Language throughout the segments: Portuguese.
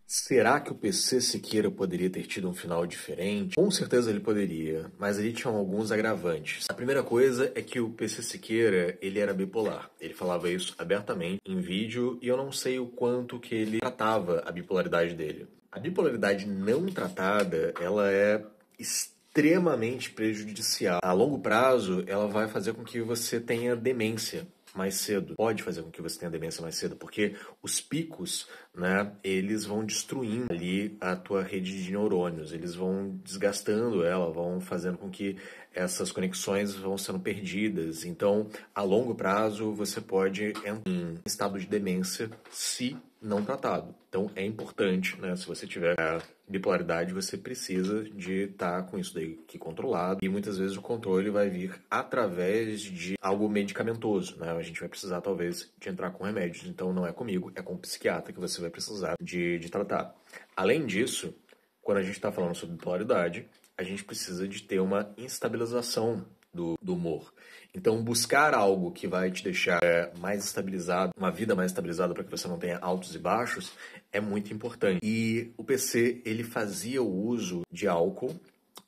Será que o PC Siqueira poderia ter tido um final diferente? Com certeza ele poderia, mas ali tinham alguns agravantes. A primeira coisa é que o PC Siqueira, ele era bipolar. Ele falava isso abertamente em vídeo e eu não sei o quanto que ele tratava a bipolaridade dele. A bipolaridade não tratada, ela é extremamente prejudicial. A longo prazo, ela vai fazer com que você tenha demência mais cedo. Pode fazer com que você tenha demência mais cedo, porque os picos, né, eles vão destruindo ali a tua rede de neurônios, eles vão desgastando ela, vão fazendo com que essas conexões vão sendo perdidas. Então, a longo prazo, você pode entrar em estado de demência se não tratado. Então, é importante, né, se você tiver a bipolaridade, você precisa de estar com isso daí aqui controlado. E muitas vezes o controle vai vir através de algo medicamentoso, né? A gente vai precisar, talvez, de entrar com remédios. Então, não é comigo, é com o psiquiatra que você vai precisar de tratar. Além disso, quando a gente está falando sobre bipolaridade, a gente precisa de ter uma instabilização do humor. Então, buscar algo que vai te deixar mais estabilizado, uma vida mais estabilizada para que você não tenha altos e baixos, é muito importante. E o PC, ele fazia o uso de álcool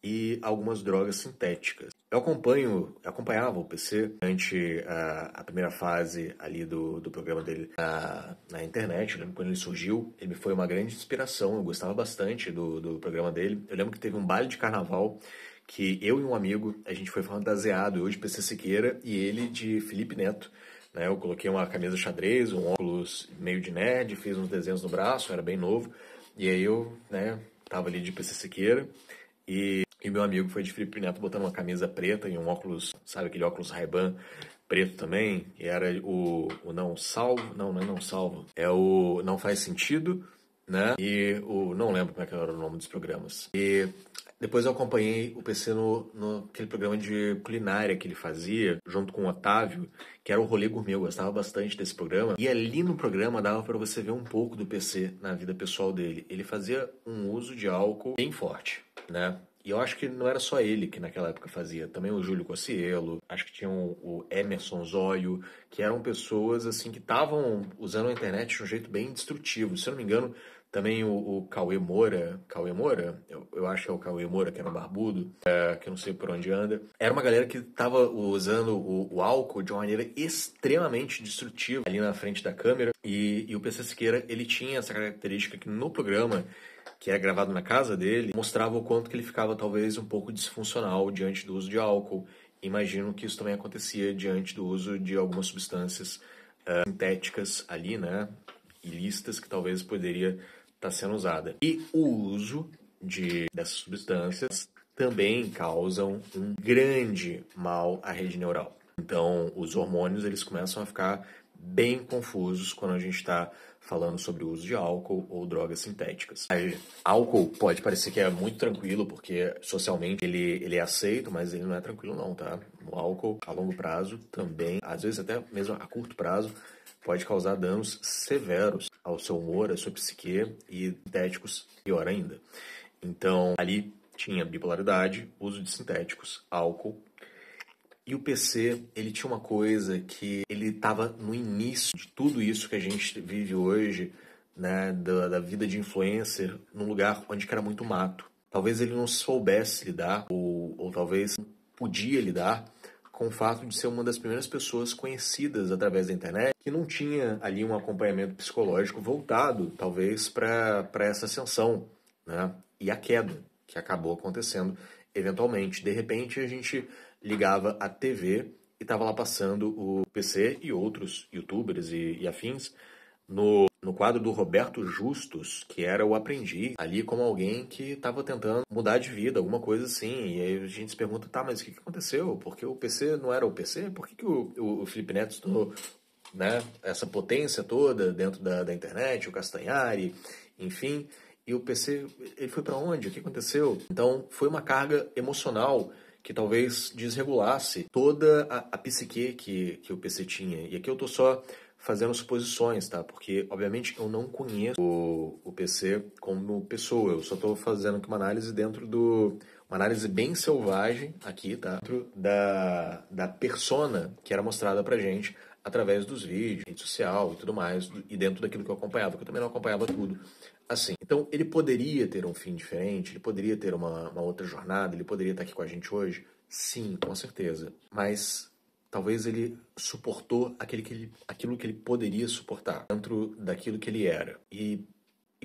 e algumas drogas sintéticas. Eu acompanhava o PC durante a primeira fase ali do programa dele na internet. Eu lembro quando ele surgiu, ele foi uma grande inspiração. Eu gostava bastante do programa dele. Eu lembro que teve um baile de carnaval que eu e um amigo, a gente foi fantasiado, eu de PC Siqueira e ele de Felipe Neto. Né? Eu coloquei uma camisa xadrez, um óculos meio de nerd, fiz uns desenhos no braço, era bem novo. E aí eu, né, tava ali de PC Siqueira e meu amigo foi de Felipe Neto botando uma camisa preta e um óculos, sabe aquele óculos Ray-Ban preto também? E era o Não Salvo, não é Não Salvo, é o Não Faz Sentido, né? E o, não lembro como é que era o nome dos programas. E depois eu acompanhei o PC no aquele programa de culinária que ele fazia, junto com o Otávio, que era o Rolê Gourmet. Eu gostava bastante desse programa. E ali no programa dava para você ver um pouco do PC na vida pessoal dele. Ele fazia um uso de álcool bem forte, né? E eu acho que não era só ele que naquela época fazia, também o Júlio Cocielo, acho que tinha o Emerson Zóio, que eram pessoas assim que estavam usando a internet de um jeito bem destrutivo. Se eu não me engano, também o Cauê Moura, eu acho que é o Cauê Moura, que era um barbudo, que eu não sei por onde anda. Era uma galera que estava usando o álcool de uma maneira extremamente destrutiva ali na frente da câmera. E o PC Siqueira, ele tinha essa característica que no programa, que era gravado na casa dele, mostrava o quanto que ele ficava talvez um pouco disfuncional diante do uso de álcool. Imagino que isso também acontecia diante do uso de algumas substâncias sintéticas ali, né? Ilícitas que talvez poderia estar sendo usada. E o uso dessas substâncias também causam um grande mal à rede neural. Então, os hormônios eles começam a ficar bem confusos quando a gente está falando sobre o uso de álcool ou drogas sintéticas. Aí, álcool pode parecer que é muito tranquilo, porque socialmente ele é aceito, mas ele não é tranquilo não, tá? O álcool, a longo prazo, também, às vezes até mesmo a curto prazo, pode causar danos severos ao seu humor, à sua psique e sintéticos, pior ainda. Então, ali tinha bipolaridade, uso de sintéticos, álcool. E o PC, ele tinha uma coisa que ele estava no início de tudo isso que a gente vive hoje, né, da vida de influencer, num lugar onde que era muito mato. Talvez ele não soubesse lidar, ou talvez não podia lidar com o fato de ser uma das primeiras pessoas conhecidas através da internet que não tinha ali um acompanhamento psicológico voltado, talvez, para essa ascensão, né, e a queda que acabou acontecendo eventualmente. De repente, a gente ligava a TV e tava lá passando o PC e outros youtubers e afins no quadro do Roberto Justus, que era o aprendiz, ali como alguém que estava tentando mudar de vida, alguma coisa assim. E aí a gente se pergunta, tá, mas o que aconteceu? Porque o PC não era o PC? Por que o Felipe Neto se tornou, né, essa potência toda dentro da internet, o Castanhari, enfim. E o PC, ele foi para onde? O que aconteceu? Então, foi uma carga emocional que talvez desregulasse toda a psique que o PC tinha. E aqui eu tô só fazendo suposições, tá? Porque, obviamente, eu não conheço o PC como pessoa. Eu só tô fazendo aqui uma análise uma análise bem selvagem aqui, tá? Dentro da persona que era mostrada pra gente através dos vídeos, rede social e tudo mais, e dentro daquilo que eu acompanhava, que eu também não acompanhava tudo assim. Então, ele poderia ter um fim diferente, ele poderia ter uma outra jornada, ele poderia estar aqui com a gente hoje? Sim, com certeza. Mas talvez ele suportou aquilo que ele poderia suportar, dentro daquilo que ele era. E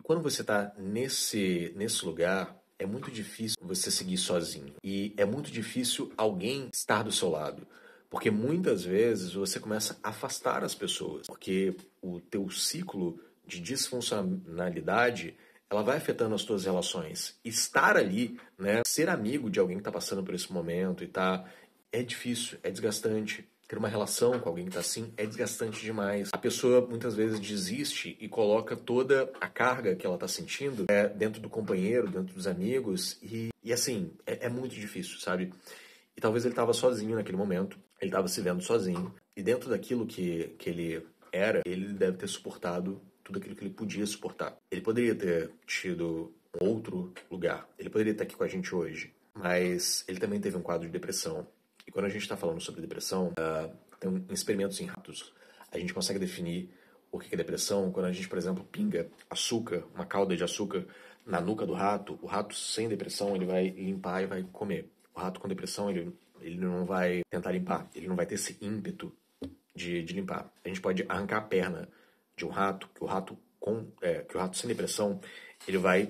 quando você está nesse lugar, é muito difícil você seguir sozinho. E é muito difícil alguém estar do seu lado. Porque muitas vezes você começa a afastar as pessoas. Porque o teu ciclo de disfuncionalidade, ela vai afetando as tuas relações. Estar ali, né, ser amigo de alguém que está passando por esse momento e tá, é difícil, é desgastante. Ter uma relação com alguém que tá assim é desgastante demais. A pessoa muitas vezes desiste e coloca toda a carga que ela tá sentindo dentro do companheiro, dentro dos amigos, e assim, é muito difícil, sabe? E talvez ele tava sozinho naquele momento, ele tava se vendo sozinho, e dentro daquilo que ele era, ele deve ter suportado tudo aquilo que ele podia suportar. Ele poderia ter tido um outro lugar, ele poderia estar aqui com a gente hoje, mas ele também teve um quadro de depressão. E quando a gente está falando sobre depressão, tem experimentos em ratos. A gente consegue definir o que é depressão quando a gente, por exemplo, pinga açúcar, uma calda de açúcar na nuca do rato. O rato sem depressão, ele vai limpar e vai comer. O rato com depressão, ele não vai tentar limpar. Ele não vai ter esse ímpeto de limpar. A gente pode arrancar a perna de um rato, que o rato sem depressão, ele vai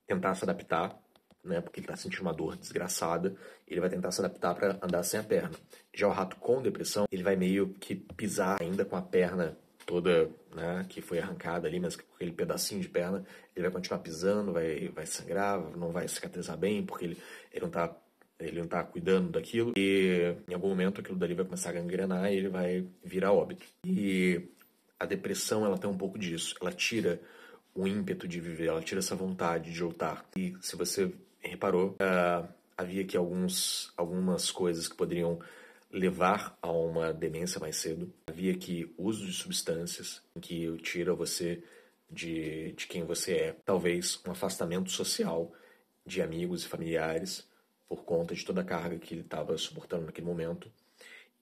tentar se adaptar, né, porque ele está sentindo uma dor desgraçada, ele vai tentar se adaptar para andar sem a perna. Já o rato com depressão, ele vai meio que pisar ainda com a perna toda, né, que foi arrancada ali, mas com aquele pedacinho de perna, ele vai continuar pisando, vai sangrar, não vai cicatrizar bem, porque ele não tá cuidando daquilo, e em algum momento aquilo dali vai começar a gangrenar e ele vai virar óbito. E a depressão, ela tem um pouco disso, ela tira o ímpeto de viver, ela tira essa vontade de lutar. E se você reparou, havia aqui algumas coisas que poderiam levar a uma demência mais cedo. Havia aqui uso de substâncias que tira você de quem você é. Talvez um afastamento social de amigos e familiares por conta de toda a carga que ele estava suportando naquele momento.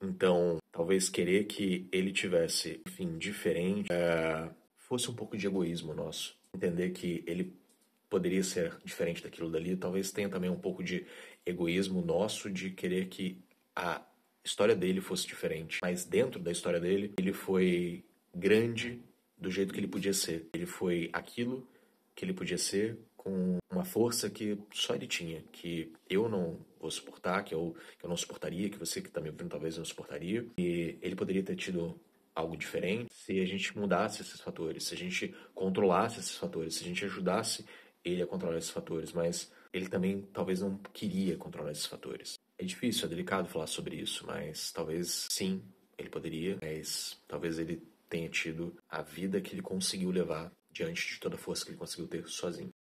Então, talvez querer que ele tivesse um fim diferente fosse um pouco de egoísmo nosso. Entender que ele poderia ser diferente daquilo dali, talvez tenha também um pouco de egoísmo nosso de querer que a história dele fosse diferente. Mas dentro da história dele, ele foi grande do jeito que ele podia ser. Ele foi aquilo que ele podia ser com uma força que só ele tinha, que eu não vou suportar, que eu não suportaria, que você que está me ouvindo talvez não suportaria. E ele poderia ter tido algo diferente se a gente mudasse esses fatores, se a gente controlasse esses fatores, se a gente ajudasse ele a controlar esses fatores, mas ele também talvez não queria controlar esses fatores. É difícil, é delicado falar sobre isso, mas talvez sim, ele poderia, mas talvez ele tenha tido a vida que ele conseguiu levar diante de toda a força que ele conseguiu ter sozinho.